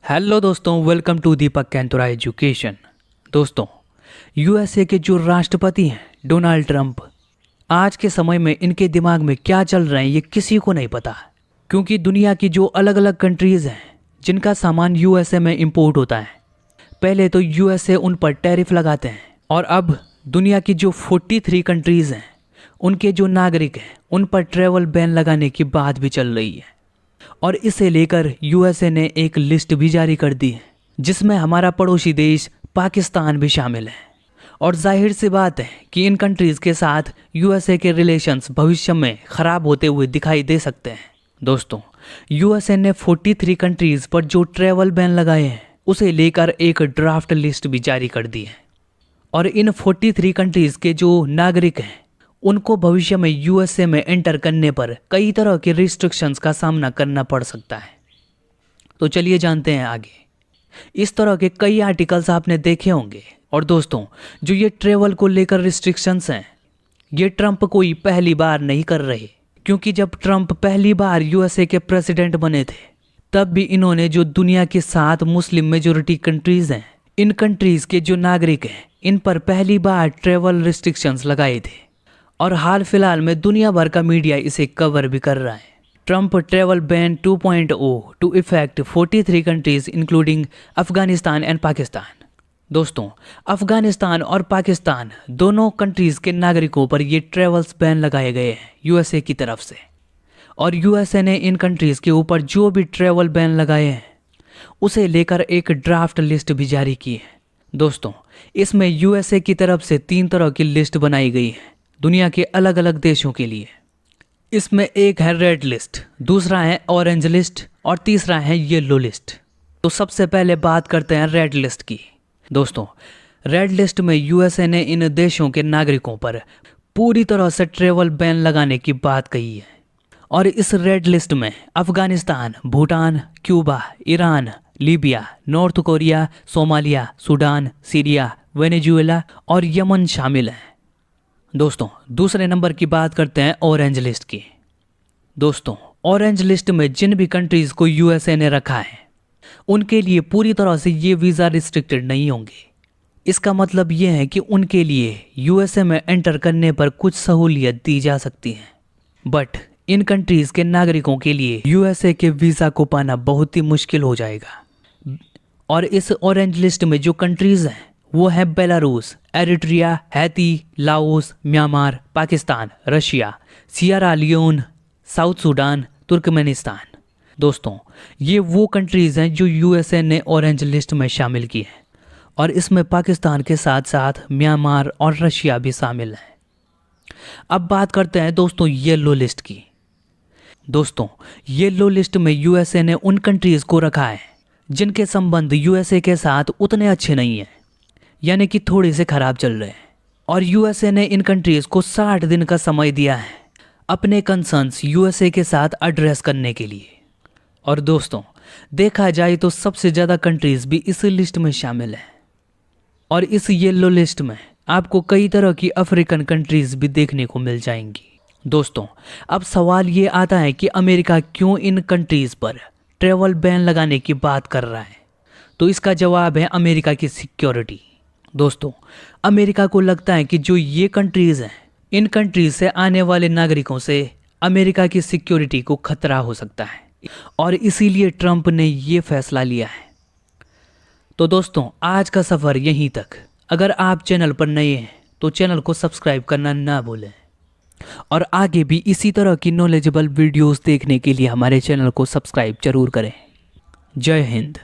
Hello दोस्तों, welcome to Deepak Kaintura education. दोस्तों, USA के जो राष्ट्रपति हैं डोनाल्ड ट्रंप, आज के समय में इनके दिमाग में क्या चल रहा है ये किसी को नहीं पता। क्योंकि दुनिया की जो अलग अलग कंट्रीज़ हैं जिनका सामान यूएसए में इंपोर्ट होता है, पहले तो यूएसए उन पर टैरिफ लगाते हैं और अब दुनिया की जो 43 कंट्रीज़ हैं उनके जो नागरिक हैं उन पर ट्रैवल बैन लगाने की बात भी चल रही है। और इसे लेकर यूएसए ने एक लिस्ट भी जारी कर दी है जिसमें हमारा पड़ोसी देश पाकिस्तान भी शामिल है। और जाहिर सी बात है कि इन कंट्रीज़ के साथ यूएसए के रिलेशंस भविष्य में ख़राब होते हुए दिखाई दे सकते हैं। दोस्तों, यूएसए ने 43 कंट्रीज़ पर जो ट्रैवल बैन लगाए हैं उसे लेकर एक ड्राफ्ट लिस्ट भी जारी कर दी है। और इन 43 कंट्रीज़ के जो नागरिक हैं उनको भविष्य में यूएसए में एंटर करने पर कई तरह के रिस्ट्रिक्शंस का सामना करना पड़ सकता है। तो चलिए जानते हैं आगे। इस तरह के कई आर्टिकल्स आपने देखे होंगे। और दोस्तों, जो ये ट्रैवल को लेकर रिस्ट्रिक्शंस हैं ये ट्रंप कोई पहली बार नहीं कर रहे, क्योंकि जब ट्रंप पहली बार यूएसए के प्रेसिडेंट बने थे तब भी इन्होंने जो दुनिया की 7 मुस्लिम मेजोरिटी कंट्रीज़ हैं इन कंट्रीज़ के जो नागरिक हैं इन पर पहली बार ट्रैवल रिस्ट्रिक्शंस लगाए थे। और हाल फिलहाल में दुनिया भर का मीडिया इसे कवर भी कर रहा है। Trump travel ban 2.0 to effect 43 countries including Afghanistan and Pakistan. दोस्तों, अफगानिस्तान और पाकिस्तान दोनों कंट्रीज़ के नागरिकों पर ये ट्रैवल्स बैन लगाए गए हैं यूएसए की तरफ से। और यूएसए ने इन कंट्रीज़ के ऊपर जो भी ट्रैवल बैन लगाए हैं उसे लेकर एक ड्राफ्ट लिस्ट भी जारी की है। दोस्तों, इसमें यूएसए की तरफ से 3 तरह की लिस्ट बनाई गई है दुनिया के अलग अलग देशों के लिए। इसमें एक है रेड लिस्ट, दूसरा है ऑरेंज लिस्ट और तीसरा है येलो लिस्ट। तो सबसे पहले बात करते हैं रेड लिस्ट की। दोस्तों, रेड लिस्ट में यूएसए ने इन देशों के नागरिकों पर पूरी तरह से ट्रैवल बैन लगाने की बात कही है। और इस रेड लिस्ट में Afghanistan, Bhutan, Cuba, Iran, Libya, north Korea, Somalia, Sudan, Syria, Venezuela और यमन शामिल हैं। दोस्तों, दूसरे नंबर की बात करते हैं ऑरेंज लिस्ट की। दोस्तों, ऑरेंज लिस्ट में जिन भी कंट्रीज़ को यूएसए ने रखा है उनके लिए पूरी तरह से ये वीज़ा रिस्ट्रिक्टेड नहीं होंगे। इसका मतलब ये है कि उनके लिए यूएसए में एंटर करने पर कुछ सहूलियत दी जा सकती है, बट इन कंट्रीज़ के नागरिकों के लिए यूएसए के वीज़ा को पाना बहुत ही मुश्किल हो जाएगा। और इस ऑरेंज लिस्ट में जो कंट्रीज़ हैं वो है Belarus, Eritrea, Haiti, Laos, Myanmar, Pakistan, Russia, Sierra Leone, South Sudan, Turkmenistan. दोस्तों, ये वो कंट्रीज़ हैं जो यूएसए ने ऑरेंज लिस्ट में शामिल की हैं और इसमें पाकिस्तान के साथ साथ म्यांमार और रशिया भी शामिल हैं। अब बात करते हैं दोस्तों येलो लिस्ट की। दोस्तों, येलो लिस्ट में यूएसए ने उन कंट्रीज़ को रखा है जिनके संबंध यूएसए के साथ उतने अच्छे नहीं हैं, यानी कि थोड़े से ख़राब चल रहे हैं। और यूएसए ने इन कंट्रीज़ को 60 दिन का समय दिया है अपने कंसर्न्स यूएसए के साथ एड्रेस करने के लिए। और दोस्तों, देखा जाए तो सबसे ज़्यादा कंट्रीज़ भी इस लिस्ट में शामिल हैं। और इस येलो लिस्ट में आपको कई तरह की अफ्रीकन कंट्रीज़ भी देखने को मिल जाएंगी। दोस्तों, अब सवाल ये आता है कि अमेरिका क्यों इन कंट्रीज़ पर ट्रैवल बैन लगाने की बात कर रहा है। तो इसका जवाब है अमेरिका की सिक्योरिटी। दोस्तों, अमेरिका को लगता है कि जो ये कंट्रीज़ हैं इन कंट्रीज़ से आने वाले नागरिकों से अमेरिका की सिक्योरिटी को खतरा हो सकता है और इसीलिए ट्रंप ने ये फैसला लिया है। तो दोस्तों, आज का सफ़र यहीं तक। अगर आप चैनल पर नए हैं तो चैनल को सब्सक्राइब करना ना भूलें और आगे भी इसी तरह की नॉलेजेबल वीडियोस देखने के लिए हमारे चैनल को सब्सक्राइब जरूर करें। जय हिंद।